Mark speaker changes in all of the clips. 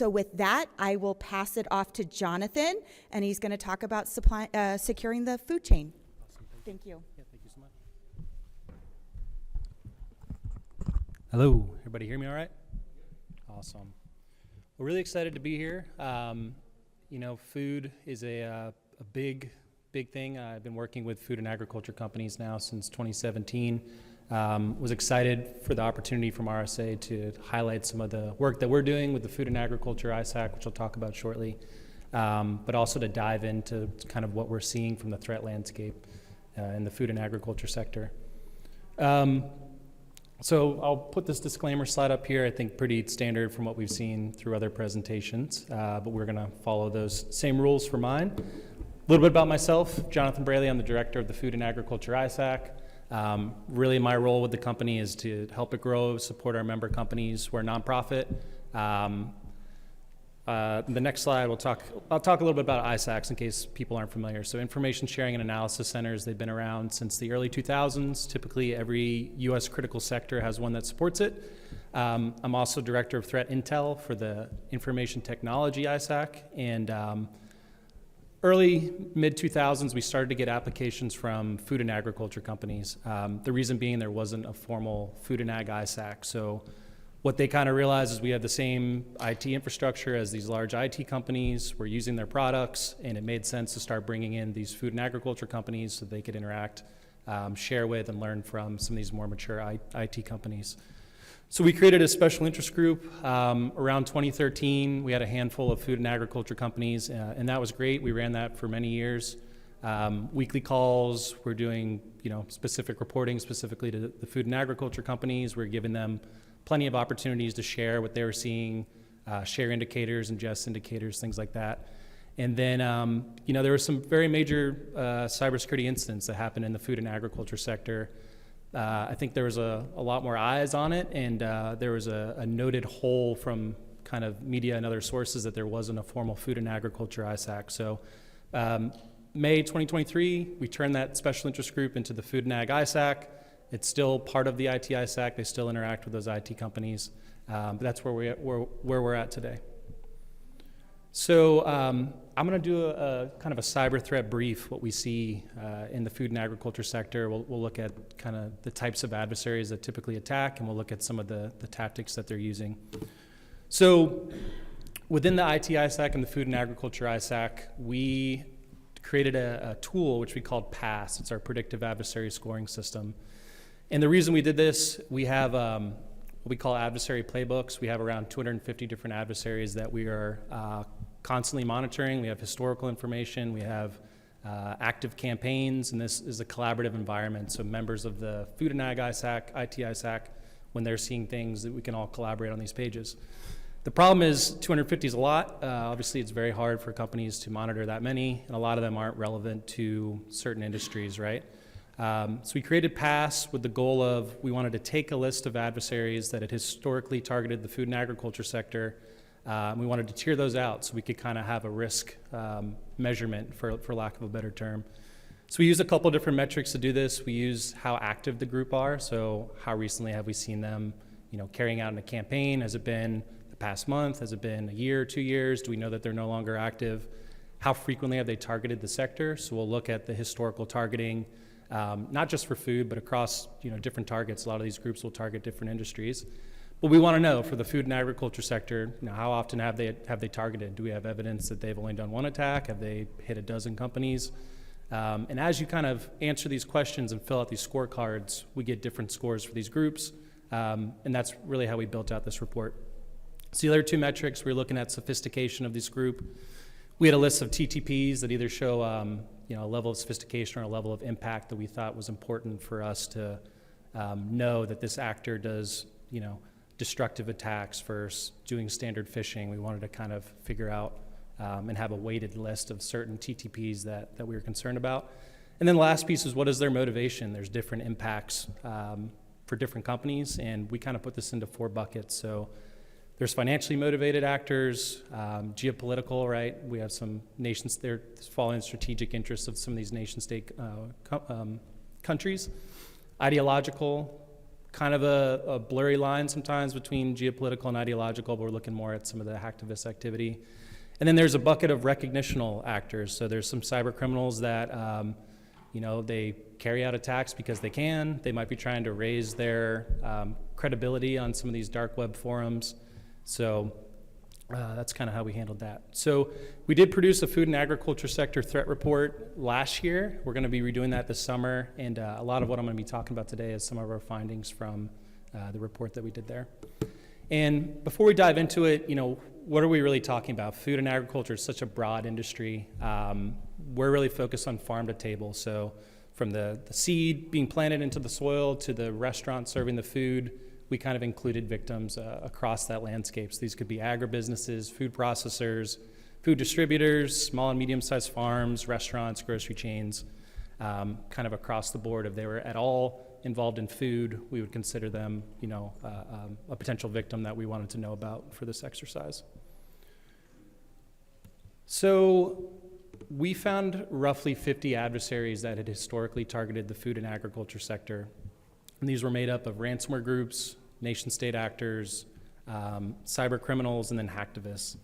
Speaker 1: So with that, I will pass it off to Jonathan, and he's going to talk about securing the food chain.
Speaker 2: Awesome.
Speaker 1: Thank you.
Speaker 2: Yeah, thank you so much. Hello, everybody hear me all right? Awesome. We're really excited to be here. You know, food is a big thing. I've been working with food and agriculture companies now since 2017. Was excited for the opportunity from RSA to highlight some of the work that we're doing with the Food and Agriculture ISAC, which I'll talk about shortly, but also to dive into kind of what we're seeing from the threat landscape in the food and agriculture sector. So I'll put this disclaimer slide up here, I think pretty standard from what we've seen through other presentations, but we're gonna follow those same rules for mine. A little bit about myself, Jonathan Braley, I'm the director of the Food and Agriculture ISAC. Really my role with the company is to help it grow, support our member companies. We're a nonprofit. The next slide, I'll talk a little bit about ISACs in case people aren't familiar. So information sharing and analysis centers, they've been around since the early 2000s. Typically every US critical sector has one that supports it. I'm also director of threat intel for the Information Technology ISAC, and early mid-2000s, we started to get applications from food and agriculture companies. The reason being there wasn't a formal food and ag ISAC. So what they kind of realized is we have the same IT infrastructure as these large IT companies. We're using their products, and it made sense to start bringing in these food and agriculture companies so they could interact, share with, and learn from some of these more mature IT companies. So we created a special interest group around 2013. We had a handful of food and agriculture companies, and that was great. We ran that for many years. Weekly calls, we're doing specific reporting specifically to the food and agriculture companies. We're giving them plenty of opportunities to share what they were seeing, share indicators, ingest indicators, things like that. And then there were some very major cybersecurity incidents that happened in the food and agriculture sector. I think there was a lot more eyes on it, and there was a noted hole from kind of media and other sources that there wasn't a formal food and agriculture ISAC. So May 2023, we turned that special interest group into the Food and Ag ISAC. It's still part of the IT ISAC. They still interact with those IT companies, but that's where we're at today. So I'm going to do a kind of a cyber threat brief, what we see in the food and agriculture sector. We'll look at kind of the types of adversaries that typically attack, and we'll look at some of the tactics that they're using. So within the IT ISAC and the food and agriculture ISAC, we created a tool which we called PASS. It's our predictive adversary scoring system. And the reason we did this, we have what we call adversary playbooks. We have around 250 different adversaries that we are constantly monitoring. We have historical information. We have active campaigns, and this is a collaborative environment. So members of the Food and Ag ISAC, IT ISAC, when they're seeing things, that we can all collaborate on these pages. The problem is 250 is a lot. Obviously, it's very hard for companies to monitor that many, and a lot of them aren't relevant to certain industries, right? So we created PASS with the goal of, we wanted to take a list of adversaries that had historically targeted the food and agriculture sector. We wanted to tier those out so we could kind of have a risk measurement, for lack of a better term. So we use a couple different metrics to do this. We use how active the group are. So how recently have we seen them carrying out in a campaign? Has it been the past month? Has it been a year, 2 years? Do we know that they're no longer active? How frequently have they targeted the sector? So we'll look at the historical targeting, not just for food, but across different targets. A lot of these groups will target different industries. But we want to know for the food and agriculture sector, how often have they targeted? Do we have evidence that they've only done one attack? Have they hit a dozen companies? And as you kind of answer these questions and fill out these scorecards, we get different scores for these groups. And that's really how we built out this report. So the other two metrics, we're looking at sophistication of this group. We had a list of TTPs that either show a level of sophistication or a level of impact that we thought was important for us to know that this actor does destructive attacks versus doing standard phishing. We wanted to kind of figure out and have a weighted list of certain TTPs that we were concerned about. And then the last piece is, what is their motivation? There's different impacts for different companies, and we kind of put this into 4 buckets. So there's financially motivated actors, geopolitical, right? We have some nations there following strategic interests of some of these nation state countries, ideological, kind of a blurry line sometimes between geopolitical and ideological, but we're looking more at some of the hacktivist activity. And then there's a bucket of recognitional actors. So there's some cyber criminals that, they carry out attacks because they can. They might be trying to raise their credibility on some of these dark web forums. So that's kind of how we handled that. So we did produce a food and agriculture sector threat report last year. We're going to be redoing that this summer. And a lot of what I'm going to be talking about today is some of our findings from the report that we did there. And before we dive into it, what are we really talking about? Food and agriculture is such a broad industry. We're really focused on farm to table. So from the seed being planted into the soil to the restaurant serving the food, we kind of included victims across that landscape. So these could be agribusinesses, food processors, food distributors, small and medium-sized farms, restaurants, grocery chains, kind of across the board. If they were at all involved in food, we would consider them, a potential victim that we wanted to know about for this exercise. So we found roughly 50 adversaries that had historically targeted the food and agriculture sector. And these were made up of ransomware groups, nation-state actors, cyber criminals, and then hacktivists.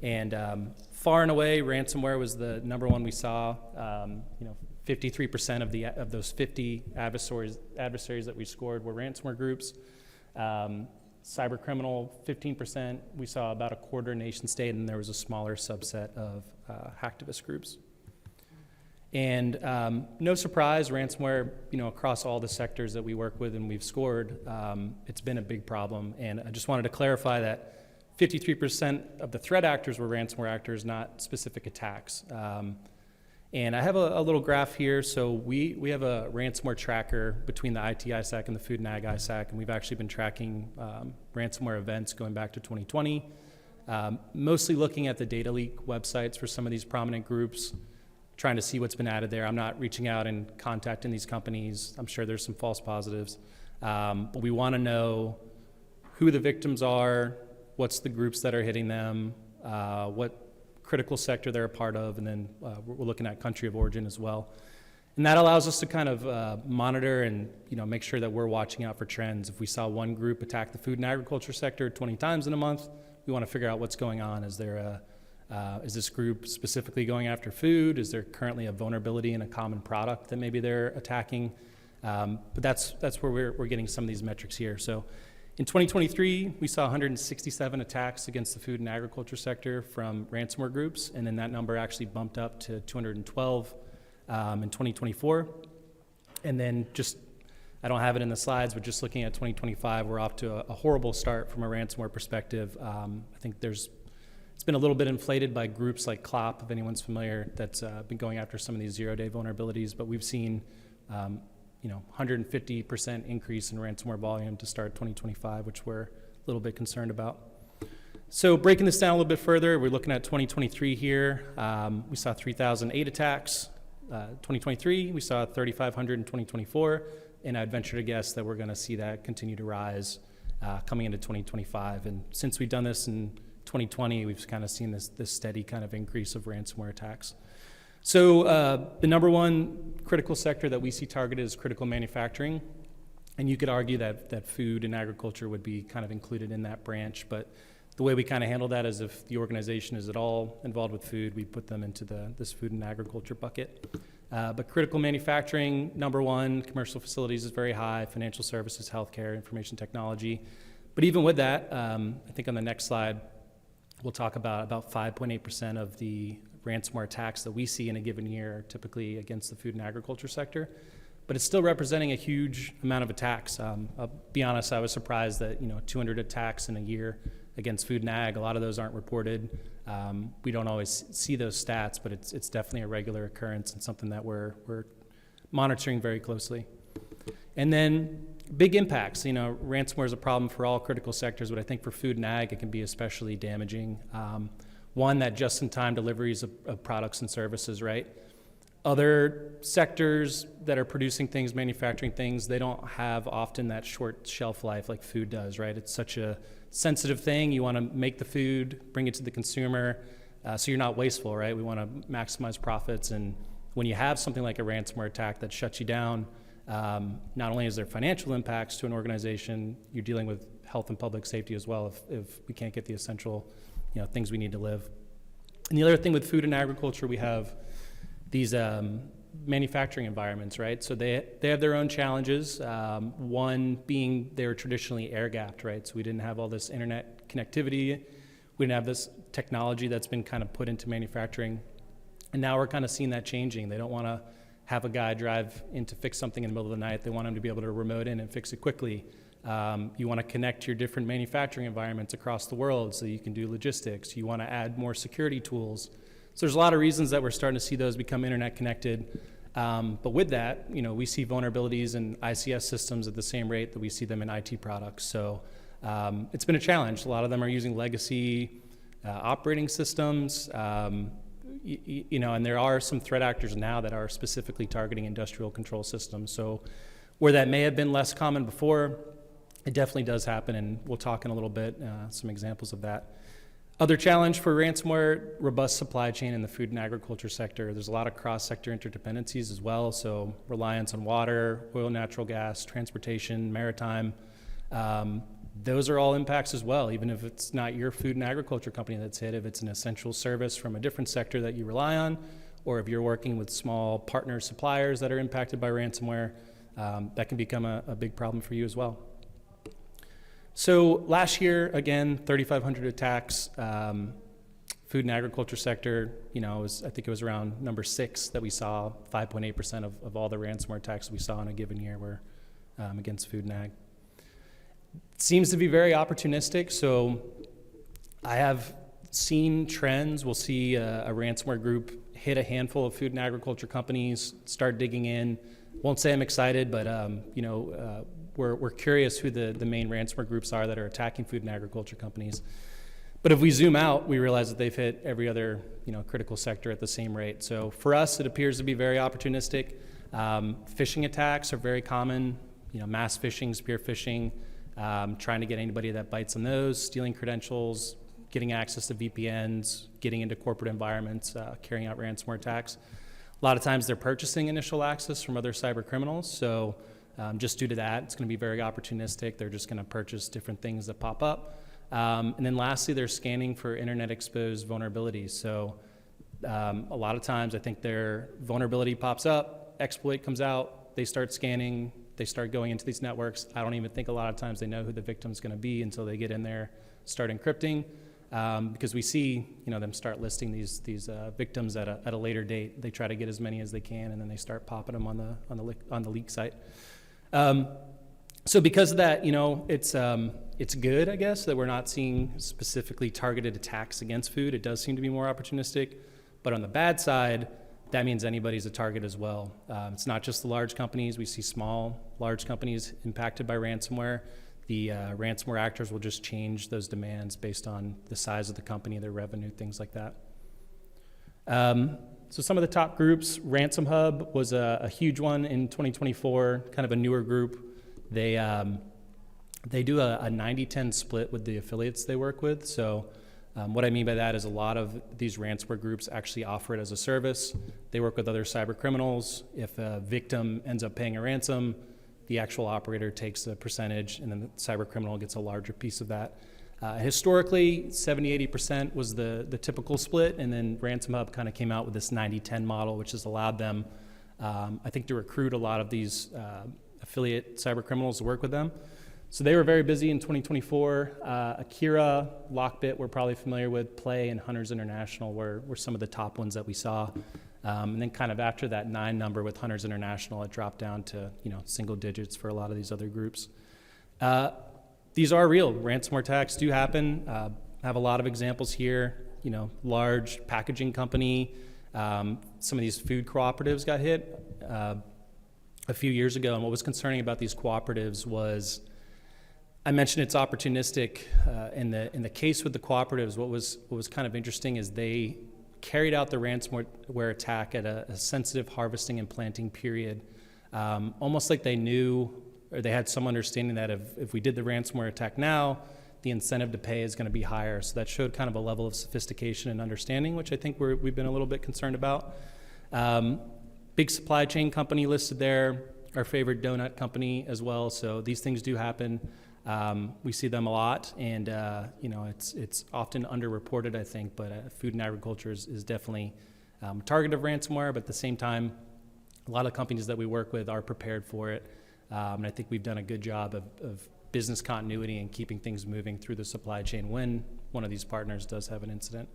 Speaker 2: And far and away, ransomware was the number one we saw. 53% of those 50 adversaries that we scored were ransomware groups. Cyber criminal, 15%. We saw about a quarter nation-state, and there was a smaller subset of hacktivist groups. And no surprise, ransomware, across all the sectors that we work with and we've scored, it's been a big problem. And I just wanted to clarify that 53% of the threat actors were ransomware actors, not specific attacks. And I have a little graph here. So we have a ransomware tracker between the IT ISAC and the Food and Ag ISAC, and we've actually been tracking ransomware events going back to 2020, mostly looking at the data leak websites for some of these prominent groups, trying to see what's been added there. I'm not reaching out and contacting these companies. I'm sure there's some false positives. But we want to know who the victims are, what's the groups that are hitting them, what critical sector they're a part of, and then we're looking at country of origin as well. And that allows us to kind of monitor and make sure that we're watching out for trends. If we saw one group attack the food and agriculture sector 20 times in a month, we want to figure out what's going on. Is this group specifically going after food? Is there currently a vulnerability in a common product that maybe they're attacking? But that's where we're getting some of these metrics here. So in 2023, we saw 167 attacks against the food and agriculture sector from ransomware groups, and then that number actually bumped up to 212 in 2024. And then I don't have it in the slides, but just looking at 2025, we're off to a horrible start from a ransomware perspective. I think it's been a little bit inflated by groups like CLOP, if anyone's familiar, that's been going after some of these zero-day vulnerabilities, but we've seen 150% increase in ransomware volume to start 2025, which we're a little bit concerned about. So breaking this down a little bit further, we're looking at 2023 here. We saw 3,008 attacks. 2023, we saw 3,500 in 2024, and I'd venture to guess that we're going to see that continue to rise coming into 2025. And since we've done this in 2020, we've kind of seen this steady kind of increase of ransomware attacks. So the number one critical sector that we see targeted is critical manufacturing. And you could argue that food and agriculture would be kind of included in that branch. But the way we kind of handle that is if the organization is at all involved with food, we put them into this food and agriculture bucket. But critical manufacturing, number one, commercial facilities is very high, financial services, healthcare, information technology. But even with that, I think on the next slide, we'll talk about 5.8% of the ransomware attacks that we see in a given year are typically against the food and agriculture sector. But it's still representing a huge amount of attacks. I'll be honest, I was surprised that 200 attacks in a year against food and ag, a lot of those aren't reported. We don't always see those stats, but it's definitely a regular occurrence and something that we're monitoring very closely. And then big impacts. Ransomware is a problem for all critical sectors, but I think for food and ag, it can be especially damaging. One, that just-in-time deliveries of products and services, right? Other sectors that are producing things, manufacturing things, they don't have often that short shelf life like food does, right? It's such a sensitive thing. You want to make the food, bring it to the consumer, so you're not wasteful, right? We want to maximize profits, and when you have something like a ransomware attack that shuts you down, not only is there financial impacts to an organization, you're dealing with health and public safety as well if we can't get the essential, things we need to live. And the other thing with food and agriculture, we have these manufacturing environments, right? So they have their own challenges. One being they were traditionally air-gapped, right? So we didn't have all this internet connectivity. We didn't have this technology that's been kind of put into manufacturing. And now we're kind of seeing that changing. They don't want to have a guy drive in to fix something in the middle of the night. They want him to be able to remote in and fix it quickly. You want to connect your different manufacturing environments across the world so you can do logistics. You want to add more security tools. So there's a lot of reasons that we're starting to see those become internet connected. But with that, we see vulnerabilities in ICS systems at the same rate that we see them in IT products. So it's been a challenge. A lot of them are using legacy operating systems. And there are some threat actors now that are specifically targeting industrial control systems. So where that may have been less common before, it definitely does happen, and we'll talk in a little bit, some examples of that. Other challenge for ransomware, robust supply chain in the food and agriculture sector. There's a lot of cross-sector interdependencies as well, so reliance on water, oil, natural gas, transportation, maritime. Those are all impacts as well, even if it's not your food and agriculture company that's hit, if it's an essential service from a different sector that you rely on, or if you're working with small partner suppliers that are impacted by ransomware, that can become a big problem for you as well. So last year, again, 3,500 attacks. Food and agriculture sector, I think it was around number 6 that we saw. 5.8% of all the ransomware attacks we saw in a given year were against food and ag. It seems to be very opportunistic. So I have seen trends. We'll see a ransomware group hit a handful of food and agriculture companies, start digging in. Won't say I'm excited, but we're curious who the main ransomware groups are that are attacking food and agriculture companies. But if we zoom out, we realize that they've hit every other critical sector at the same rate. So for us, it appears to be very opportunistic. Phishing attacks are very common. Mass phishing, spear phishing, trying to get anybody that bites on those, stealing credentials, getting access to VPNs, getting into corporate environments, carrying out ransomware attacks. A lot of times they're purchasing initial access from other cyber criminals. So just due to that, it's going to be very opportunistic. They're just going to purchase different things that pop up. And then lastly, they're scanning for internet exposed vulnerabilities. So a lot of times I think their vulnerability pops up, exploit comes out, they start scanning, they start going into these networks. I don't even think a lot of times they know who the victim's going to be until they get in there, start encrypting. Because we see them start listing these victims at a later date. They try to get as many as they can, and then they start popping them on the leak site. So because of that, it's good, I guess, that we're not seeing specifically targeted attacks against food. It does seem to be more opportunistic. But on the bad side, that means anybody's a target as well. It's not just the large companies. We see small, large companies impacted by ransomware. The ransomware actors will just change those demands based on the size of the company, their revenue, things like that. So some of the top groups, Ransom Hub was a huge one in 2024, kind of a newer group. They do a 90-10 split with the affiliates they work with. So what I mean by that is a lot of these ransomware groups actually offer it as a service. They work with other cyber criminals. If a victim ends up paying a ransom, the actual operator takes a percentage, and then the cyber criminal gets a larger piece of that. Historically, 70-80% was the typical split, and then Ransom Hub kind of came out with this 90-10 model, which has allowed them, I think, to recruit a lot of these affiliate cyber criminals to work with them. So they were very busy in 2024. Akira, Lockbit, we're probably familiar with, Play, and Hunters International were some of the top ones that we saw. And then kind of after that 9 number with Hunters International, it dropped down to single digits for a lot of these other groups. These are real. Ransomware attacks do happen. I have a lot of examples here. Large packaging company. Some of these food cooperatives got hit a few years ago. And what was concerning about these cooperatives was, I mentioned it's opportunistic. In the case with the cooperatives, what was kind of interesting is they carried out the ransomware attack at a sensitive harvesting and planting period, almost like they knew or they had some understanding that if we did the ransomware attack now, the incentive to pay is going to be higher. So that showed kind of a level of sophistication and understanding, which I think we've been a little bit concerned about. Big supply chain company listed there, our favorite donut company as well. So these things do happen. We see them a lot, and it's often underreported, I think. But food and agriculture is definitely a target of ransomware. But at the same time, a lot of companies that we work with are prepared for it, and I think we've done a good job of business continuity and keeping things moving through the supply chain when one of these partners does have an incident.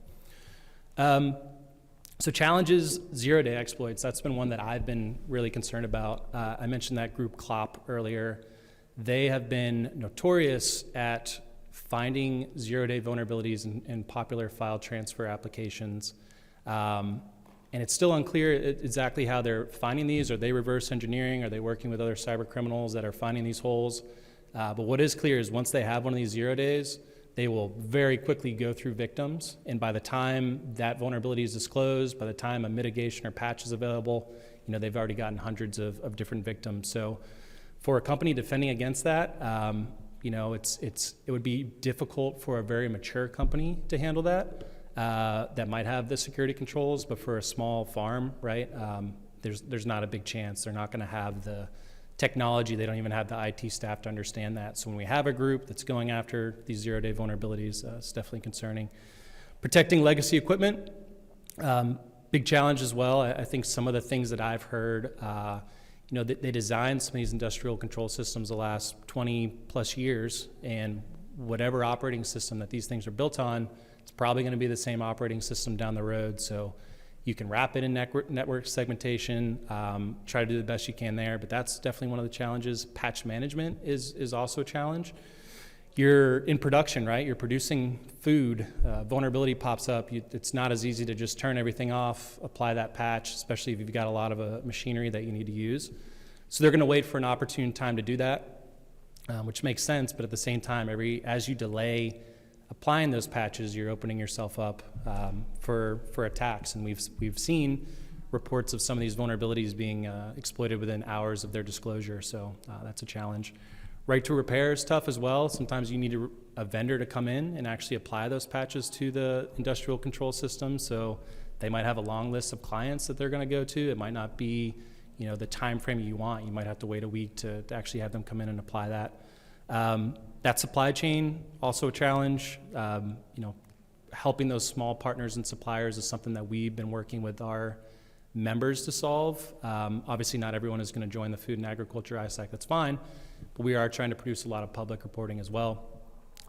Speaker 2: So challenges, zero-day exploits, that's been one that I've been really concerned about. I mentioned that group CLOP earlier. They have been notorious at finding zero-day vulnerabilities in popular file transfer applications. And it's still unclear exactly how they're finding these. Are they reverse engineering? Are they working with other cyber criminals that are finding these holes? But what is clear is once they have one of these 0 days, they will very quickly go through victims, and by the time that vulnerability is disclosed, by the time a mitigation or patch is available, they've already gotten hundreds of different victims. So for a company defending against that, it would be difficult for a very mature company to handle that, that might have the security controls, but for a small farm, right, there's not a big chance. They're not gonna have the technology, they don't even have the IT staff to understand that. So when we have a group that's going after these zero-day vulnerabilities, it's definitely concerning. Protecting legacy equipment, big challenge as well. I think some of the things that I've heard, they designed some of these industrial control systems the last 20 plus years, and whatever operating system that these things are built on, it's probably gonna be the same operating system down the road. So you can wrap it in network segmentation, try to do the best you can there, but that's definitely one of the challenges. Patch management is also a challenge. You're in production, right? You're producing food, vulnerability pops up. It's not as easy to just turn everything off, apply that patch, especially if you've got a lot of machinery that you need to use. So they're gonna wait for an opportune time to do that, which makes sense, but at the same time, as you delay applying those patches, you're opening yourself up for attacks. And we've seen reports of some of these vulnerabilities being exploited within hours of their disclosure. So that's a challenge. Right to repair is tough as well. Sometimes you need a vendor to come in and actually apply those patches to the industrial control system. So they might have a long list of clients that they're going to go to. It might not be, the time frame you want. You might have to wait a week to actually have them come in and apply that. That supply chain, also a challenge. Helping those small partners and suppliers is something that we've been working with our members to solve. Obviously, not everyone is going to join the Food and Agriculture ISAC, that's fine, but we are trying to produce a lot of public reporting as well.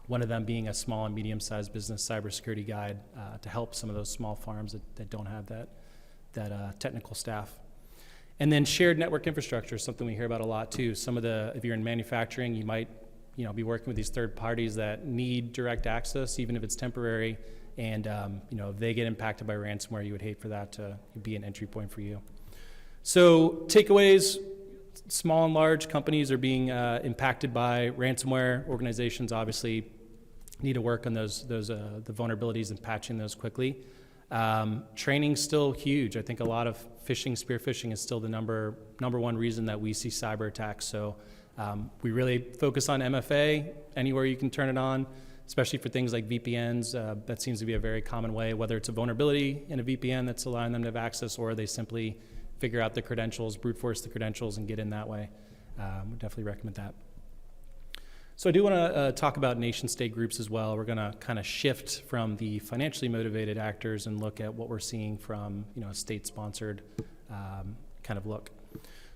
Speaker 2: One of them being a small and medium-sized business cybersecurity guide to help some of those small farms that don't have that technical staff. And then shared network infrastructure is something we hear about a lot too. If you're in manufacturing, you might be working with these third parties that need direct access, even if it's temporary. And if they get impacted by ransomware, you would hate for that to be an entry point for you. So takeaways, small and large companies are being impacted by ransomware. Organizations obviously need to work on the vulnerabilities and patching those quickly. Training's still huge. I think a lot of spear phishing is still the number one reason that we see cyber attacks. So we really focus on MFA anywhere you can turn it on, especially for things like VPNs. That seems to be a very common way, whether it's a vulnerability in a VPN that's allowing them to have access, or they simply figure out the credentials, brute force the credentials, and get in that way. Would definitely recommend that. So I do want to talk about nation-state groups as well. We're going to kind of shift from the financially motivated actors and look at what we're seeing from a state-sponsored kind of look.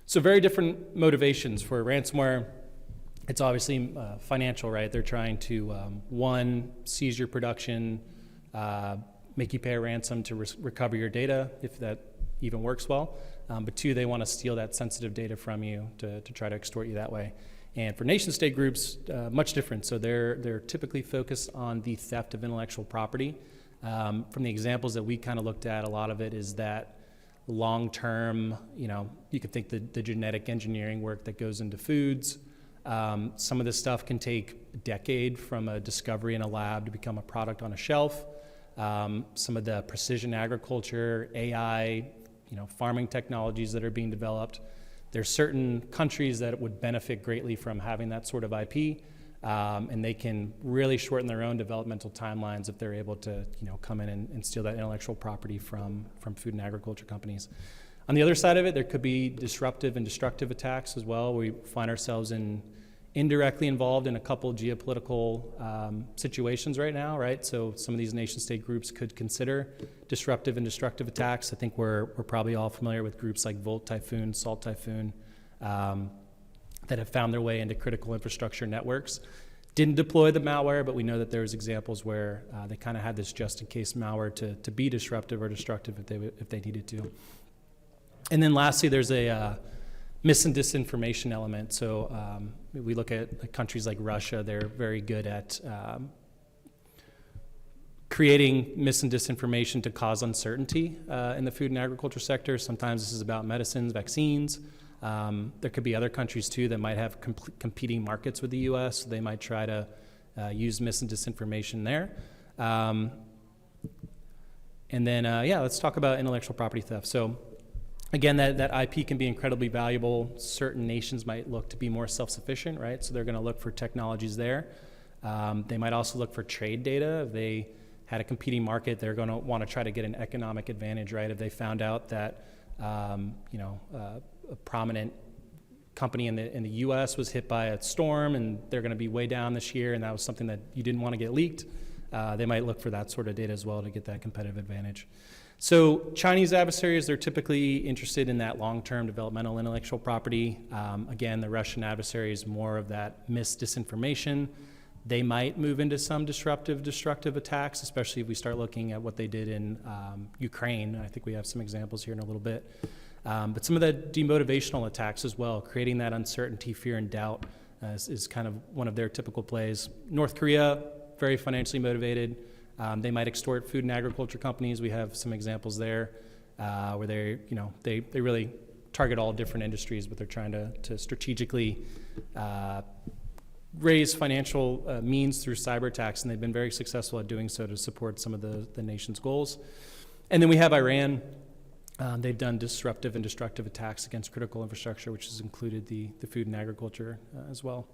Speaker 2: So very different motivations for ransomware. It's obviously financial, right? They're trying to, one, seize your production, make you pay a ransom to recover your data, if that even works well. But two, they want to steal that sensitive data from you to try to extort you that way. And for nation-state groups, much different. So they're typically focused on the theft of intellectual property. From the examples that we kind of looked at, a lot of it is that long-term, you could think the genetic engineering work that goes into foods. Some of this stuff can take a decade from a discovery in a lab to become a product on a shelf. Some of the precision agriculture, AI, farming technologies that are being developed. There's certain countries that would benefit greatly from having that sort of IP, and they can really shorten their own developmental timelines if they're able to, come in and steal that intellectual property from food and agriculture companies. On the other side of it, there could be disruptive and destructive attacks as well. We find ourselves indirectly involved in a couple geopolitical situations right now, right? So some of these nation-state groups could consider disruptive and destructive attacks. I think we're probably all familiar with groups like Volt Typhoon, Salt Typhoon, that have found their way into critical infrastructure networks. Didn't deploy the malware, but we know that there's examples where they kind of had this just-in-case malware to be disruptive or destructive if they needed to. And then lastly, there's a mis and disinformation element. So we look at countries like Russia. They're very good at creating mis and disinformation to cause uncertainty in the food and agriculture sector. Sometimes this is about medicines, vaccines. There could be other countries too that might have competing markets with the U.S. So they might try to use mis and disinformation there. And then, let's talk about intellectual property theft. So again, that IP can be incredibly valuable. Certain nations might look to be more self-sufficient, right? So they're going to look for technologies there. They might also look for trade data. If they had a competing market, they're going to want to try to get an economic advantage, right? If they found out that, a prominent company in the U.S. was hit by a storm and they're going to be way down this year, and that was something that you didn't want to get leaked, they might look for that sort of data as well to get that competitive advantage. So Chinese adversaries, they're typically interested in that long-term developmental intellectual property. Again, the Russian adversary is more of that disinformation. They might move into some disruptive, destructive attacks, especially if we start looking at what they did in Ukraine. I think we have some examples here in a little bit. But some of the demotivational attacks as well, creating that uncertainty, fear, and doubt is kind of one of their typical plays. North Korea, very financially motivated. They might extort food and agriculture companies. We have some examples there where they really target all different industries, but they're trying to strategically raise financial means through cyber attacks, and they've been very successful at doing so to support some of the nation's goals. And then we have Iran. They've done disruptive and destructive attacks against critical infrastructure, which has included the food and agriculture as well.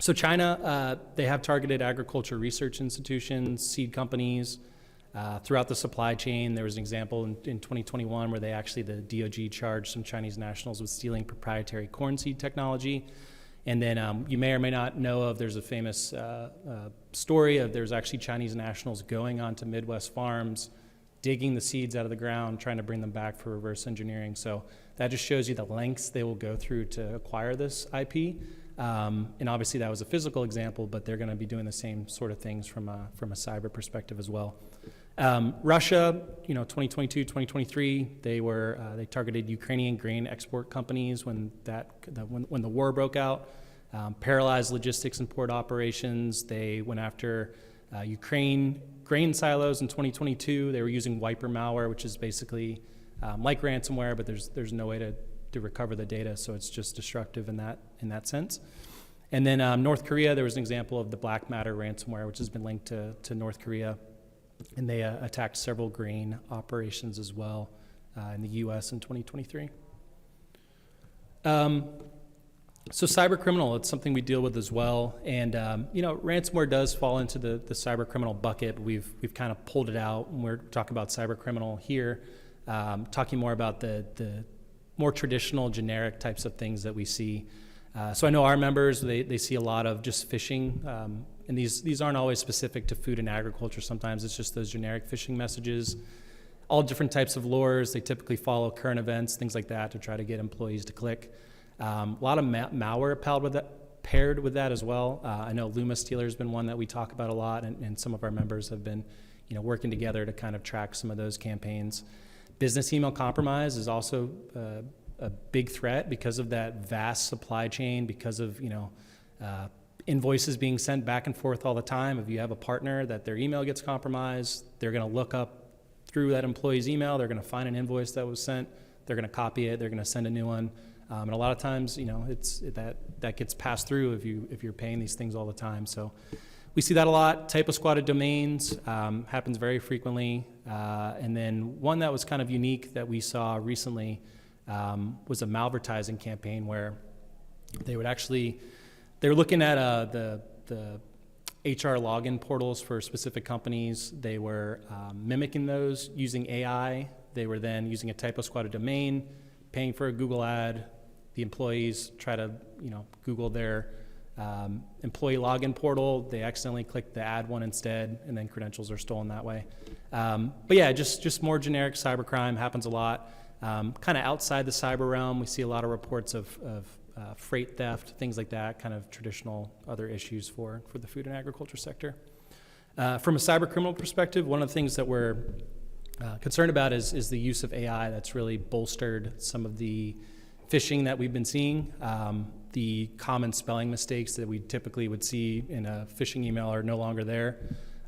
Speaker 2: So China, they have targeted agriculture research institutions, seed companies throughout the supply chain. There was an example in 2021 where the DOJ charged some Chinese nationals with stealing proprietary corn seed technology. And then you may or may not know of, there's a famous story of there's actually Chinese nationals going onto Midwest farms, digging the seeds out of the ground, trying to bring them back for reverse engineering. So that just shows you the lengths they will go through to acquire this IP. And obviously that was a physical example, but they're going to be doing the same sort of things from a cyber perspective as well. Russia, 2022, 2023, they targeted Ukrainian grain export companies when the war broke out, paralyzed logistics and port operations. They went after Ukraine grain silos in 2022. They were using wiper malware, which is basically like ransomware, but there's no way to recover the data, so it's just destructive in that sense. And then North Korea, there was an example of the Black Matter ransomware, which has been linked to North Korea, and they attacked several grain operations as well in the U.S. in 2023. So cyber criminal, it's something we deal with as well, and ransomware does fall into the cyber criminal bucket. We've kind of pulled it out when we're talking about cyber criminal here, talking more about the more traditional generic types of things that we see. So I know our members, they see a lot of just phishing, and these aren't always specific to food and agriculture. Sometimes it's just those generic phishing messages, all different types of lures. They typically follow current events, things like that, to try to get employees to click. A lot of malware paired with that as well. I know Luma Stealer has been one that we talk about a lot, and some of our members have been working together to kind of track some of those campaigns. Business email compromise is also a big threat because of that vast supply chain, because of invoices being sent back and forth all the time. If you have a partner that their email gets compromised, they're going to look up through that employee's email, they're going to find an invoice that was sent, they're going to copy it, they're going to send a new one. And a lot of times, that gets passed through if you're paying these things all the time. So we see that a lot. Typo squatted domains happens very frequently. And then one that was kind of unique that we saw recently was a malvertising campaign where they were looking at the HR login portals for specific companies. They were mimicking those using AI They were then using a typo squatted domain, paying for a Google ad. The employees try to, Google their employee login portal. They accidentally click the ad one instead, and then credentials are stolen that way. But yeah, just more generic cybercrime happens a lot. Kind of outside the cyber realm, we see a lot of reports of freight theft, things like that, kind of traditional other issues for the food and agriculture sector. From a cyber criminal perspective, one of the things that we're concerned about is the use of AI that's really bolstered some of the phishing that we've been seeing. The common spelling mistakes that we typically would see in a phishing email are no longer there.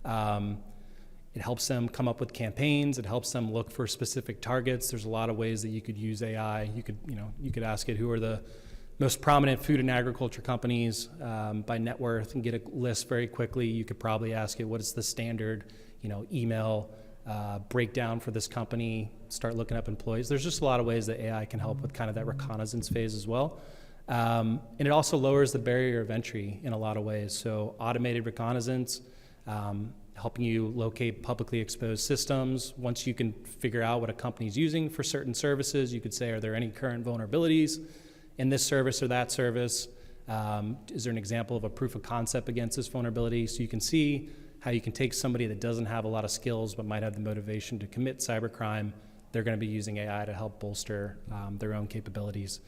Speaker 2: It helps them come up with campaigns. It helps them look for specific targets. There's a lot of ways that you could use AI. You could ask it who are the most prominent food and agriculture companies by net worth and get a list very quickly. You could probably ask it what is the standard, email breakdown for this company. Start looking up employees. There's just a lot of ways that AI can help with kind of that reconnaissance phase as well. And it also lowers the barrier of entry in a lot of ways. So automated reconnaissance, helping you locate publicly exposed systems. Once you can figure out what a company's using for certain services, you could say, are there any current vulnerabilities in this service or that service? Is there an example of a proof of concept against this vulnerability? So you can see how you can take somebody that doesn't have a lot of skills but might have the motivation to commit cybercrime. They're going to be using AI to help bolster their own capabilities.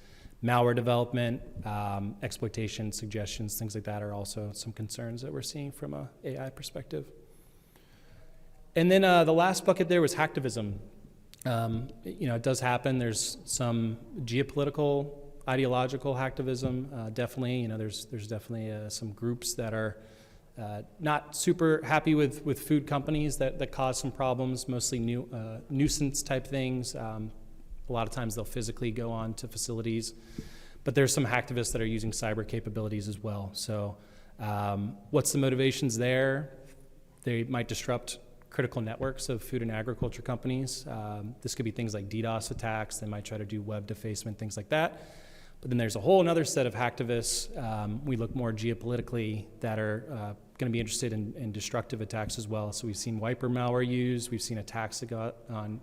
Speaker 2: Malware development, exploitation, suggestions, things like that are also some concerns that we're seeing from an AI perspective. And then the last bucket there was hacktivism. It does happen. There's some geopolitical, ideological hacktivism. Definitely, there's definitely some groups that are not super happy with food companies that cause some problems, mostly nuisance type things. A lot of times they'll physically go on to facilities, but there's some hacktivists that are using cyber capabilities as well. So what's the motivations there? They might disrupt critical networks of food and agriculture companies. This could be things like DDoS attacks. They might try to do web defacement, things like that. But then there's a whole other set of hacktivists. We look more geopolitically that are going to be interested in destructive attacks as well. So we've seen wiper malware used. We've seen attacks that got on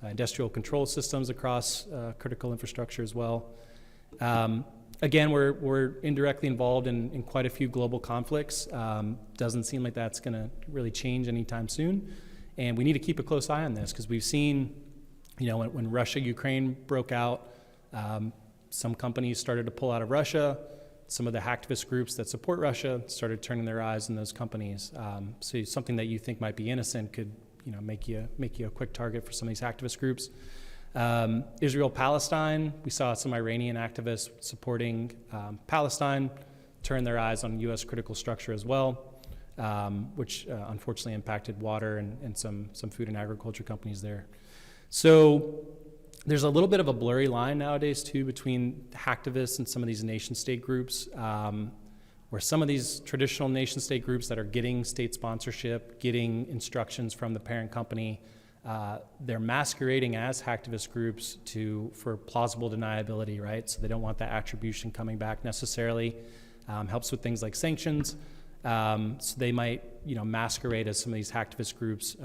Speaker 2: industrial control systems across critical infrastructure as well. Again, we're indirectly involved in quite a few global conflicts. Doesn't seem like that's going to really change anytime soon. And we need to keep a close eye on this because we've seen, when Russia-Ukraine broke out, some companies started to pull out of Russia. Some of the hacktivist groups that support Russia started turning their eyes on those companies. So something that you think might be innocent could make you a quick target for some of these activist groups. Israel-Palestine, we saw some Iranian activists supporting Palestine turn their eyes on U.S. critical structure as well, which unfortunately impacted water and some food and agriculture companies there. So there's a little bit of a blurry line nowadays too between hacktivists and some of these nation-state groups, where some of these traditional nation-state groups that are getting state sponsorship, getting instructions from the parent company, they're masquerading as hacktivist groups for plausible deniability, right? So they don't want that attribution coming back necessarily. Helps with things like sanctions. So they might, masquerade as some of these hacktivist groups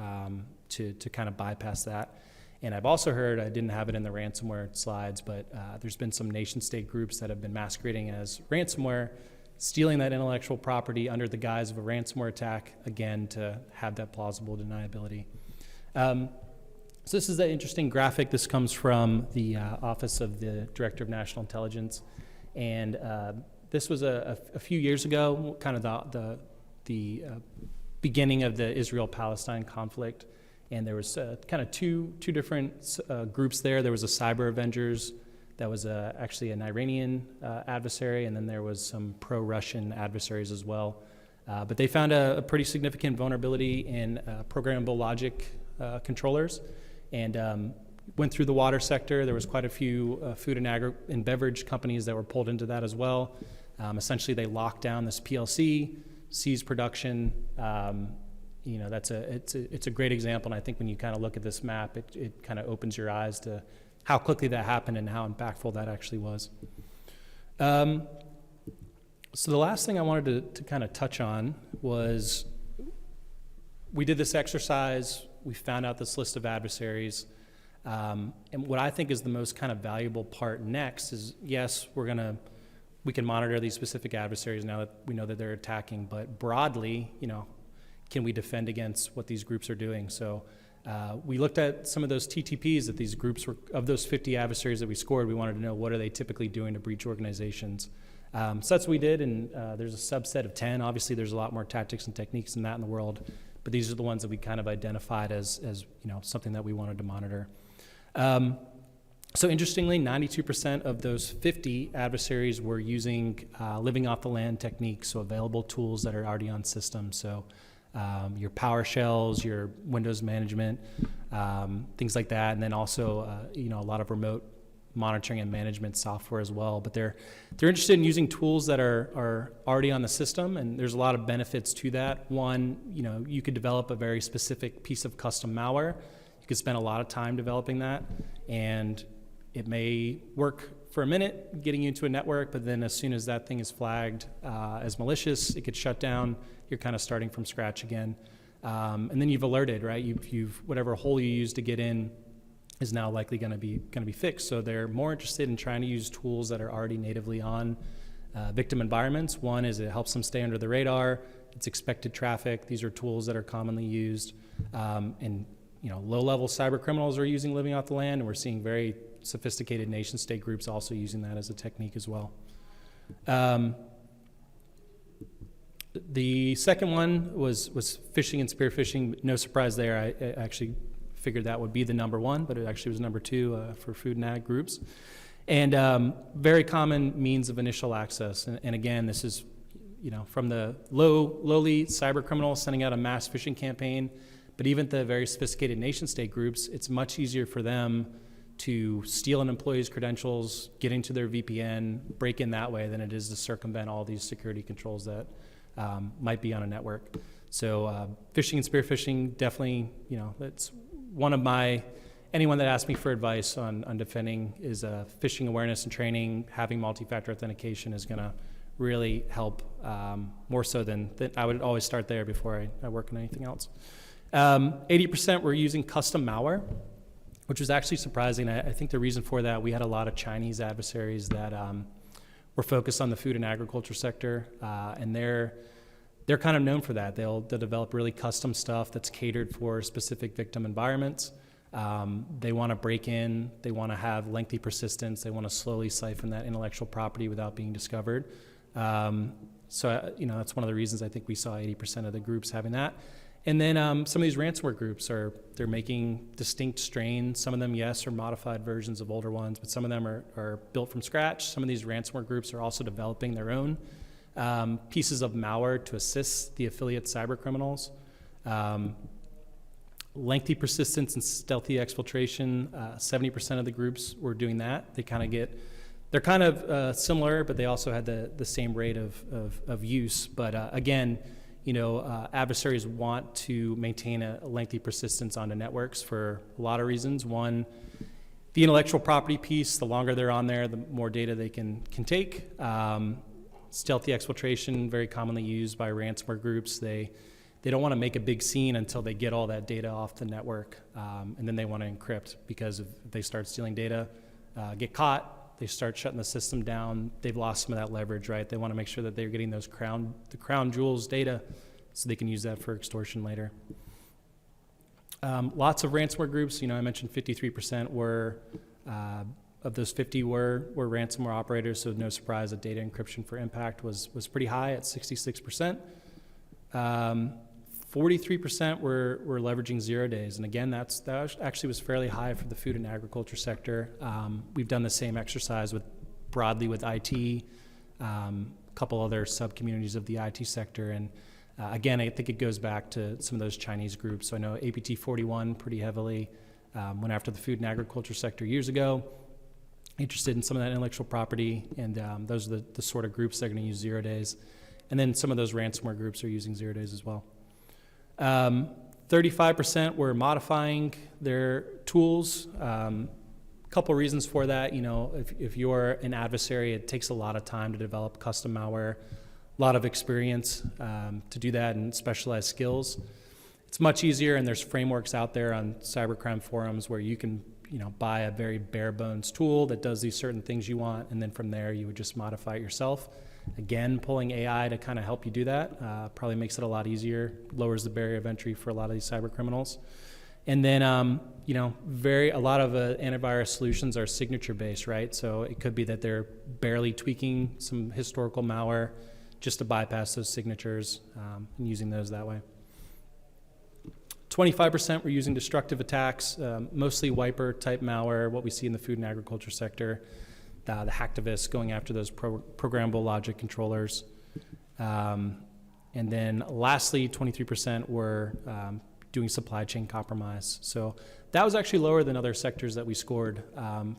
Speaker 2: to kind of bypass that. And I've also heard, I didn't have it in the ransomware slides, but there's been some nation-state groups that have been masquerading as ransomware, stealing that intellectual property under the guise of a ransomware attack, again, to have that plausible deniability. So this is an interesting graphic. This comes from the Office of the Director of National Intelligence. And this was a few years ago, kind of the beginning of the Israel-Palestine conflict. And there was kind of two different groups there. There was a Cyber Avengers that was actually an Iranian adversary, and then there was some pro-Russian adversaries as well. But they found a pretty significant vulnerability in programmable logic controllers, and went through the water sector. There was quite a few food and beverage companies that were pulled into that as well. Essentially, they locked down this PLC, seized production. It's a great example, and I think when you kind of look at this map, it kind of opens your eyes to how quickly that happened and how impactful that actually was. So the last thing I wanted to kind of touch on was we did this exercise. We found out this list of adversaries. And what I think is the most kind of valuable part next is, yes, we can monitor these specific adversaries now that we know that they're attacking, but broadly, can we defend against what these groups are doing? So we looked at some of those TTPs that these groups were, of those 50 adversaries that we scored, we wanted to know what are they typically doing to breach organizations. So that's what we did, and there's a subset of 10. Obviously, there's a lot more tactics and techniques than that in the world, but these are the ones that we kind of identified as something that we wanted to monitor. So interestingly, 92% of those 50 adversaries were using living off the land techniques, so available tools that are already on systems. So your PowerShells, your Windows management, things like that, and then also a lot of remote monitoring and management software as well. But they're interested in using tools that are already on the system, and there's a lot of benefits to that. One, you could develop a very specific piece of custom malware. You could spend a lot of time developing that, and it may work for a minute getting you into a network, but then as soon as that thing is flagged as malicious, it gets shut down. You're kind of starting from scratch again. And then you've alerted, right? You've whatever hole you used to get in is now likely going to be fixed. So they're more interested in trying to use tools that are already natively on victim environments. One is it helps them stay under the radar. It's expected traffic. These are tools that are commonly used. And low-level cyber criminals are using living off the land, and we're seeing very sophisticated nation-state groups also using that as a technique as well. The second one was phishing and spear phishing. No surprise there. I actually figured that would be the number one, but it actually was number two for food and ag groups. And very common means of initial access. And again, this is from the lowly cyber criminals sending out a mass phishing campaign, but even the very sophisticated nation-state groups, it's much easier for them to steal an employee's credentials, get into their VPN, break in that way than it is to circumvent all these security controls that might be on a network. So phishing and spear phishing, definitely, that's one of anyone that asks me for advice on defending is phishing awareness and training. Having multi-factor authentication is going to really help more so than I would always start there before I work on anything else. 80% were using custom malware, which was actually surprising. I think the reason for that, we had a lot of Chinese adversaries that were focused on the food and agriculture sector, and they're kind of known for that. They'll develop really custom stuff that's catered for specific victim environments. They want to break in, they want to have lengthy persistence, they want to slowly siphon that intellectual property without being discovered. So that's one of the reasons I think we saw 80% of the groups having that. And then some of these ransomware groups they're making distinct strains. Some of them, yes, are modified versions of older ones, but some of them are built from scratch. Some of these ransomware groups are also developing their own pieces of malware to assist the affiliate cyber criminals. Lengthy persistence and stealthy exfiltration, 70% of the groups were doing that. They're kind of similar, but they also had the same rate of use. But again, adversaries want to maintain a lengthy persistence onto networks for a lot of reasons. One, the intellectual property piece, the longer they're on there, the more data they can take. Stealthy exfiltration, very commonly used by ransomware groups. They don't want to make a big scene until they get all that data off the network, and then they want to encrypt, because if they start stealing data, get caught, they start shutting the system down, they've lost some of that leverage, right? They want to make sure that they're getting the crown jewels data so they can use that for extortion later. Lots of ransomware groups. I mentioned 53% were, of those 50 were ransomware operators, so no surprise that data encryption for impact was pretty high at 66%. 43% were leveraging 0 days, and again, that actually was fairly high for the food and agriculture sector. We've done the same exercise broadly with IT, a couple other sub-communities of the IT sector, and again, I think it goes back to some of those Chinese groups. So I know APT 41 pretty heavily went after the food and agriculture sector years ago, interested in some of that intellectual property, and those are the sort of groups that are going to use 0 days. And then some of those ransomware groups are using 0 days as well. 35% were modifying their tools. Couple reasons for that. If you're an adversary, it takes a lot of time to develop custom malware, a lot of experience to do that, and specialized skills. It's much easier, and there's frameworks out there on cybercrime forums where you can buy a very bare bones tool that does these certain things you want, and then from there you would just modify it yourself. Again, pulling AI to kind of help you do that probably makes it a lot easier, lowers the barrier of entry for a lot of these cyber criminals. And then, a lot of antivirus solutions are signature based, right? So it could be that they're barely tweaking some historical malware just to bypass those signatures and using those that way. 25% were using destructive attacks, mostly wiper type malware, what we see in the food and agriculture sector, the hacktivists going after those programmable logic controllers. And then lastly, 23% were doing supply chain compromise. So that was actually lower than other sectors that we scored.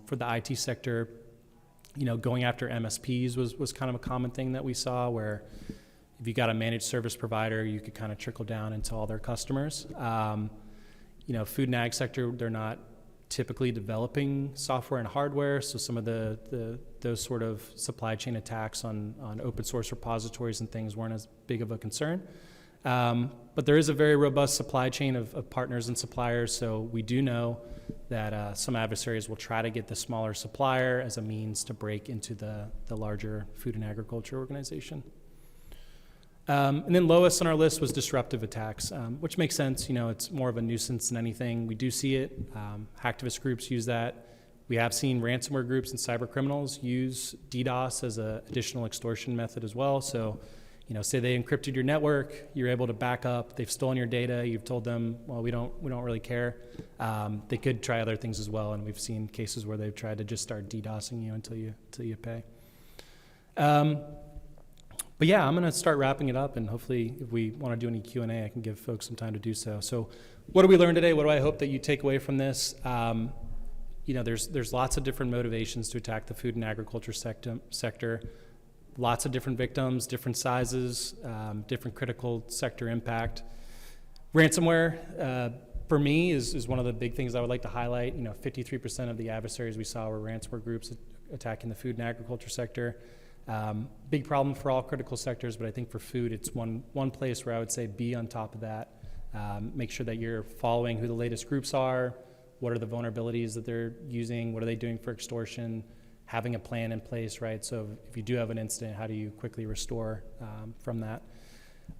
Speaker 2: For the IT sector, going after MSPs was kind of a common thing that we saw, where if you got a managed service provider, you could kind of trickle down into all their customers. Food and ag sector, they're not typically developing software and hardware, so some of those sort of supply chain attacks on open source repositories and things weren't as big of a concern. But there is a very robust supply chain of partners and suppliers, so we do know that some adversaries will try to get the smaller supplier as a means to break into the larger food and agriculture organization. And then lowest on our list was disruptive attacks, which makes sense. It's more of a nuisance than anything. We do see it. Hacktivist groups use that. We have seen ransomware groups and cyber criminals use DDoS as an additional extortion method as well. So, say they encrypted your network, you're able to back up, they've stolen your data, you've told them, well, we don't really care. They could try other things as well, and we've seen cases where they've tried to just start DDoSing you until you pay. But yeah, I'm going to start wrapping it up, and hopefully if we want to do any Q&A, I can give folks some time to do so. So what did we learn today? What do I hope that you take away from this? There's lots of different motivations to attack the food and agriculture sector. Lots of different victims, different sizes, different critical sector impact. Ransomware, for me, is one of the big things I would like to highlight. 53% of the adversaries we saw were ransomware groups attacking the food and agriculture sector. Big problem for all critical sectors, but I think for food, it's one place where I would say be on top of that. Make sure that you're following who the latest groups are, what are the vulnerabilities that they're using, what are they doing for extortion, having a plan in place, right? So if you do have an incident, how do you quickly restore from that?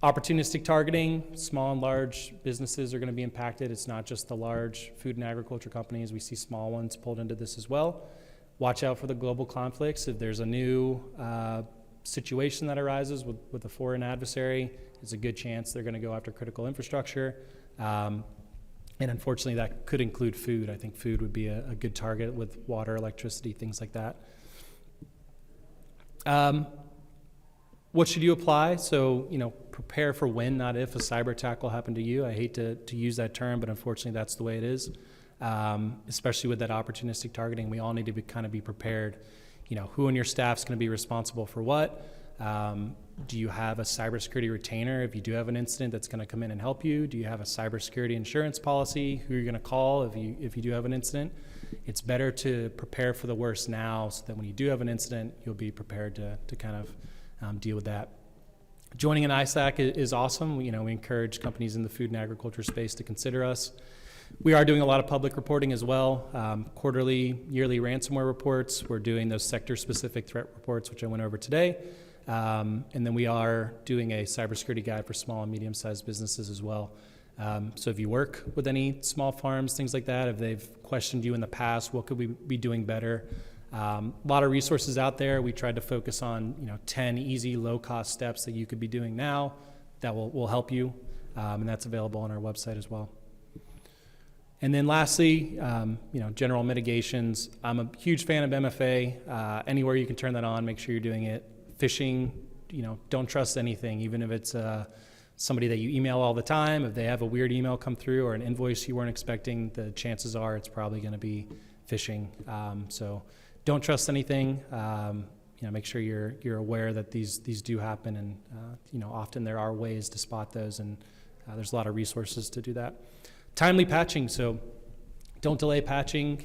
Speaker 2: Opportunistic targeting, small and large businesses are going to be impacted. It's not just the large food and agriculture companies. We see small ones pulled into this as well. Watch out for the global conflicts. If there's a new situation that arises with a foreign adversary, it's a good chance they're going to go after critical infrastructure. And unfortunately, that could include food. I think food would be a good target with water, electricity, things like that. What should you apply? So, prepare for when, not if, a cyber attack will happen to you. I hate to use that term, but unfortunately, that's the way it is. Especially with that opportunistic targeting, we all need to be prepared. Who in your staff is going to be responsible for what? Do you have a cybersecurity retainer if you do have an incident that's going to come in and help you? Do you have a cybersecurity insurance policy? Who you're going to call if you do have an incident? It's better to prepare for the worst now, so that when you do have an incident, you'll be prepared to kind of deal with that. Joining an ISAC is awesome. We encourage companies in the food and agriculture space to consider us. We are doing a lot of public reporting as well, quarterly, yearly ransomware reports. We're doing those sector-specific threat reports, which I went over today. And then we are doing a cybersecurity guide for small and medium-sized businesses as well. So if you work with any small farms, things like that, if they've questioned you in the past, what could we be doing better? A lot of resources out there. We tried to focus on 10 easy, low-cost steps that you could be doing now that will help you, and that's available on our website as well. And then lastly, general mitigations. I'm a huge fan of MFA. Anywhere you can turn that on, make sure you're doing it. Phishing, don't trust anything, even if it's somebody that you email all the time. If they have a weird email come through or an invoice you weren't expecting, the chances are it's probably going to be phishing. So don't trust anything. Make sure you're aware that these do happen, and often there are ways to spot those, and there's a lot of resources to do that. Timely patching, so don't delay patching.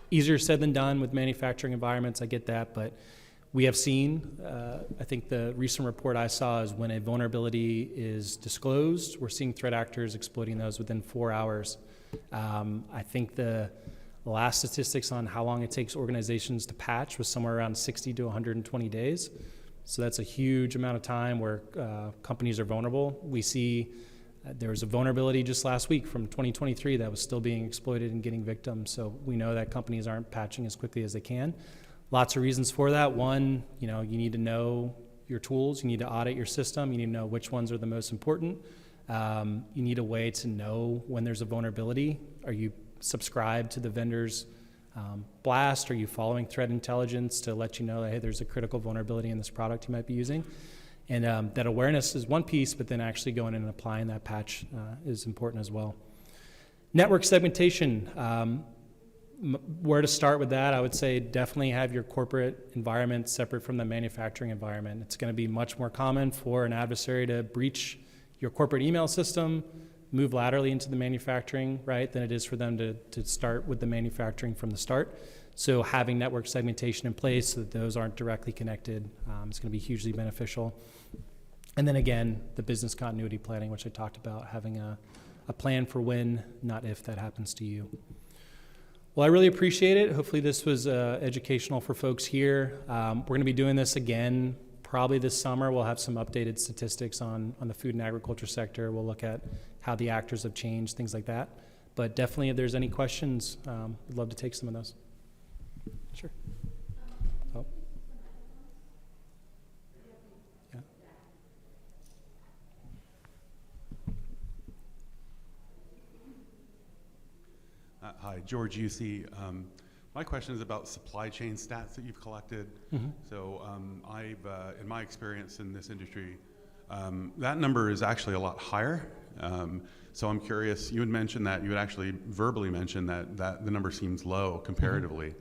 Speaker 2: Easier said than done with manufacturing environments, I get that, but we have seen, I think the recent report I saw is when a vulnerability is disclosed, we're seeing threat actors exploiting those within 4 hours. I think the last statistics on how long it takes organizations to patch was somewhere around 60 to 120 days. So that's a huge amount of time where companies are vulnerable. We see there was a vulnerability just last week from 2023 that was still being exploited and getting victims. So we know that companies aren't patching as quickly as they can. Lots of reasons for that. One, you need to know your tools. You need to audit your system. You need to know which ones are the most important. You need a way to know when there's a vulnerability. Are you subscribed to the vendor's blast? Are you following threat intelligence to let you know that, hey, there's a critical vulnerability in this product you might be using? And that awareness is one piece, but then actually going in and applying that patch is important as well. Network segmentation. Where to start with that? I would say definitely have your corporate environment separate from the manufacturing environment. It's going to be much more common for an adversary to breach your corporate email system, move laterally into the manufacturing, right, than it is for them to start with the manufacturing from the start. So having network segmentation in place so that those aren't directly connected is going to be hugely beneficial. And then again, the business continuity planning, which I talked about, having a plan for when, not if, that happens to you. Well, I really appreciate it. Hopefully this was educational for folks here. We're going to be doing this again probably this summer. We'll have some updated statistics on the food and agriculture sector. We'll look at how the actors have changed, things like that. But definitely if there's any questions, I'd love to take some of those. Sure. Oh. Yeah.
Speaker 3: Hi, George UC. My question is about supply chain stats that you've collected.
Speaker 2: Mm-hmm.
Speaker 3: So I've, in my experience in this industry, that number is actually a lot higher. So I'm curious, you had mentioned that, you had actually verbally mentioned that the number seems low comparatively. Mm-hmm.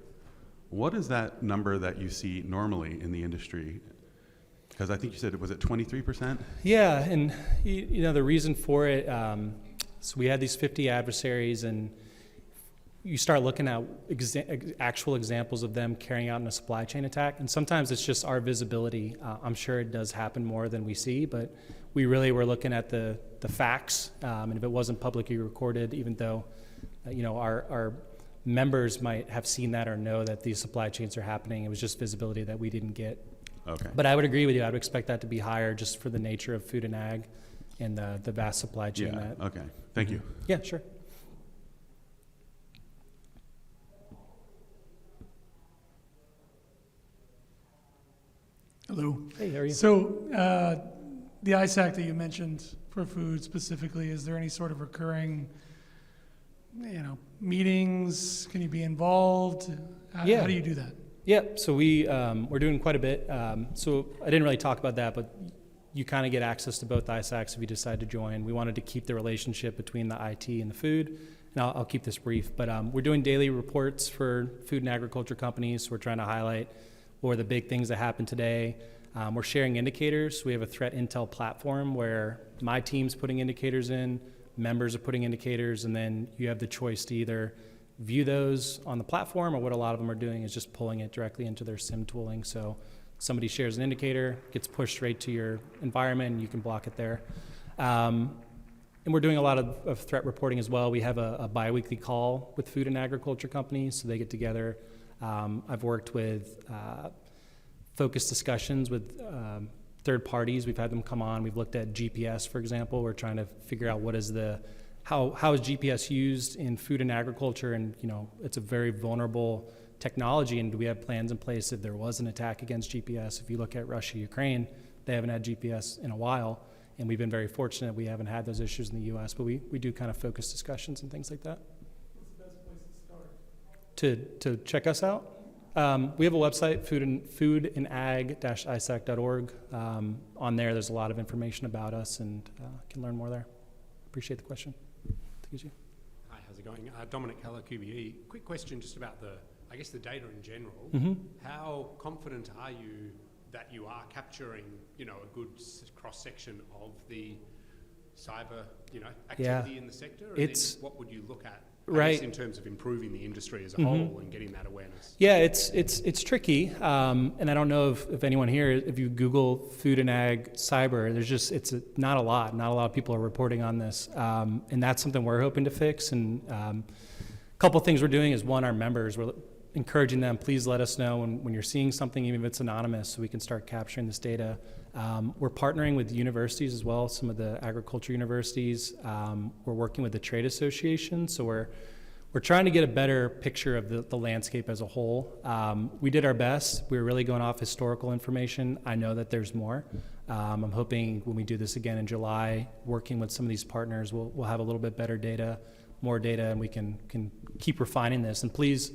Speaker 3: What is that number that you see normally in the industry? Because I think you said, was it 23%?
Speaker 2: Yeah, and the reason for it, so we had these 50 adversaries, and you start looking at actual examples of them carrying out in a supply chain attack, and sometimes it's just our visibility. I'm sure it does happen more than we see, but we really were looking at the facts, and if it wasn't publicly recorded, even though our members might have seen that or know that these supply chains are happening, it was just visibility that we didn't get.
Speaker 3: Okay.
Speaker 2: But I would agree with you. I would expect that to be higher just for the nature of food and ag and the vast supply chain.
Speaker 3: Yeah, okay. Thank you.
Speaker 2: Yeah, sure.
Speaker 4: Hello.
Speaker 2: Hey, how are you?
Speaker 4: So the ISAC that you mentioned for food specifically, is there any sort of recurring, meetings? Can you be involved? How do you do that?
Speaker 2: Yeah, so we're doing quite a bit. So I didn't really talk about that, but you kind of get access to both ISACs if you decide to join. We wanted to keep the relationship between the IT and the food, and I'll keep this brief. But we're doing daily reports for food and agriculture companies. So we're trying to highlight what are the big things that happen today. We're sharing indicators. We have a threat intel platform where my team's putting indicators in, members are putting indicators, and then you have the choice to either view those on the platform, or what a lot of them are doing is just pulling it directly into their SIM tooling. So somebody shares an indicator, gets pushed right to your environment, and you can block it there. And we're doing a lot of threat reporting as well. We have a bi-weekly call with food and agriculture companies, so they get together. I've worked with focused discussions with third parties. We've had them come on. We've looked at GPS, for example. We're trying to figure out how is GPS used in food and agriculture, and it's a very vulnerable technology, and do we have plans in place if there was an attack against GPS? If you look at Russia, Ukraine, they haven't had GPS in a while, and we've been very fortunate we haven't had those issues in the US, but we do kind of focus discussions and things like that.
Speaker 4: What's the best place to start?
Speaker 2: To check us out, we have a website, foodandag-isac.org. On there's a lot of information about us, and can learn more there. Appreciate the question. Thank you.
Speaker 5: Hi, how's it going? Dominic Keller, QBE. Quick question just about the data in general.
Speaker 2: Mm-hmm.
Speaker 5: How confident are you that you are capturing, a good cross-section of the cyber, activity in the sector? And then what would you look at I
Speaker 2: Right.
Speaker 5: guess in terms of improving the industry as a whole and getting that awareness.
Speaker 2: Yeah, it's tricky, and I don't know if anyone here, if you Google food and ag cyber, there's just not a lot of people are reporting on this, and that's something we're hoping to fix. And a couple of things we're doing is, one, our members, we're encouraging them, please let us know when you're seeing something, even if it's anonymous, so we can start capturing this data. We're partnering with universities as well, some of the agriculture universities. We're working with the trade association, so we're trying to get a better picture of the landscape as a whole. We did our best. We were really going off historical information. I know that there's more. I'm hoping when we do this again in July, working with some of these partners, we'll have a little bit better data, more data, and we can keep refining this. And please,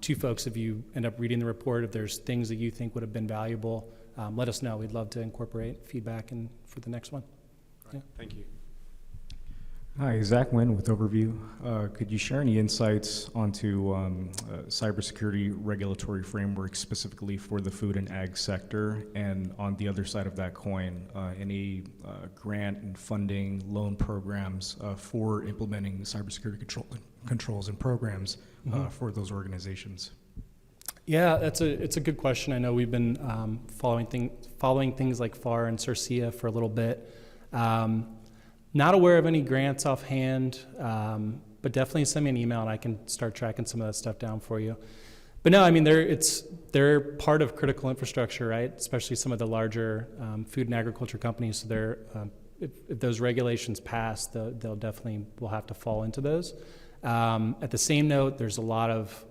Speaker 2: two folks, if you end up reading the report, if there's things that you think would have been valuable, let us know. We'd love to incorporate feedback for the next one. Yeah.
Speaker 5: Thank you.
Speaker 6: Hi, Zach Nguyen with Overview. Could you share any insights onto cybersecurity regulatory framework specifically for the food and ag sector? And on the other side of that coin, any grant and funding loan programs for implementing cybersecurity controls and programs for those organizations?
Speaker 2: Yeah, it's a good question. I know we've been following things like FAR and CERCIA for a little bit. Not aware of any grants offhand, but definitely send me an email and I can start tracking some of that stuff down for you. But no, I mean, they're part of critical infrastructure, right? Especially some of the larger food and agriculture companies. So if those regulations pass, they'll definitely will have to fall into those. At the same note, there's a lot of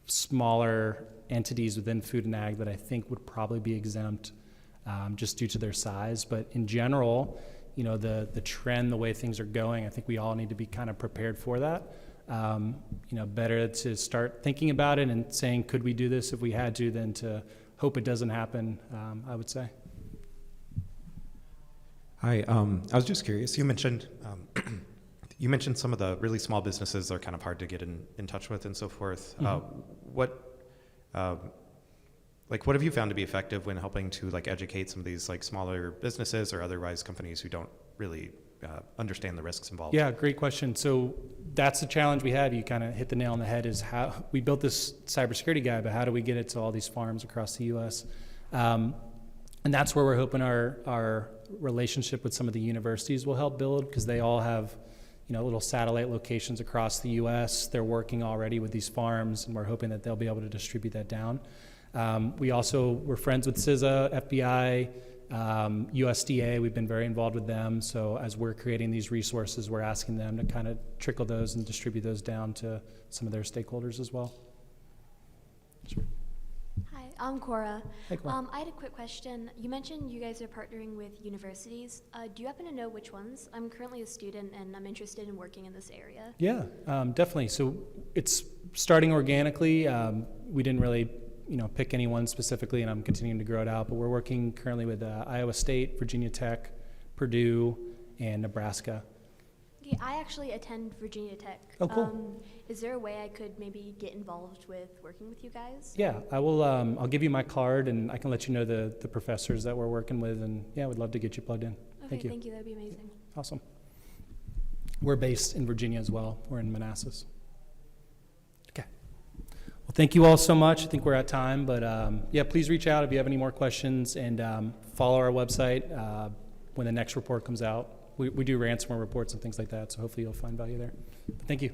Speaker 2: smaller entities within food and ag that I think would probably be exempt just due to their size. But in general, you know, the trend, the way things are going, I think we all need to be kind of prepared for that. You know, better to start thinking about it and saying, could we do this if we had to, than to hope it doesn't happen, I would say.
Speaker 7: Hi, I was just curious. You mentioned some of the really small businesses are kind of hard to get in touch with and so forth. What have you found to be effective when helping to educate some of these smaller businesses or otherwise companies who don't really understand the risks involved?
Speaker 2: Yeah, great question. So that's the challenge we had. You kind of hit the nail on the head, is how we built this cybersecurity guide, but how do we get it to all these farms across the U.S.? And that's where we're hoping our relationship with some of the universities will help build, because they all have, you know, little satellite locations across the U.S. They're working already with these farms, and we're hoping that they'll be able to distribute that down. We're friends with CISA, FBI, USDA. We've been very involved with them. So as we're creating these resources, we're asking them to kind of trickle those and distribute those down to some of their stakeholders as well. Sure.
Speaker 8: Hi, I'm Cora.
Speaker 2: Hey, Cora.
Speaker 8: I had a quick question. You mentioned you guys are partnering with universities. Do you happen to know which ones? I'm currently a student and I'm interested in working in this area.
Speaker 2: Yeah, definitely. So it's starting organically. We didn't really pick anyone specifically, and I'm continuing to grow it out, but we're working currently with Iowa State, Virginia Tech, Purdue, and Nebraska.
Speaker 8: Okay, I actually attend Virginia Tech.
Speaker 2: Oh, cool.
Speaker 8: Is there a way I could maybe get involved with working with you guys?
Speaker 2: Yeah, I will. I'll give you my card, and I can let you know the professors that we're working with, and yeah, we'd love to get you plugged in.
Speaker 8: Okay, thank you. That'd be amazing.
Speaker 2: Awesome. We're based in Virginia as well. We're in Manassas. Okay. Well, thank you all so much. I think we're at time, but yeah, please reach out if you have any more questions, and follow our website when the next report comes out. We do ransomware reports and things like that, so hopefully you'll find value there. Thank you.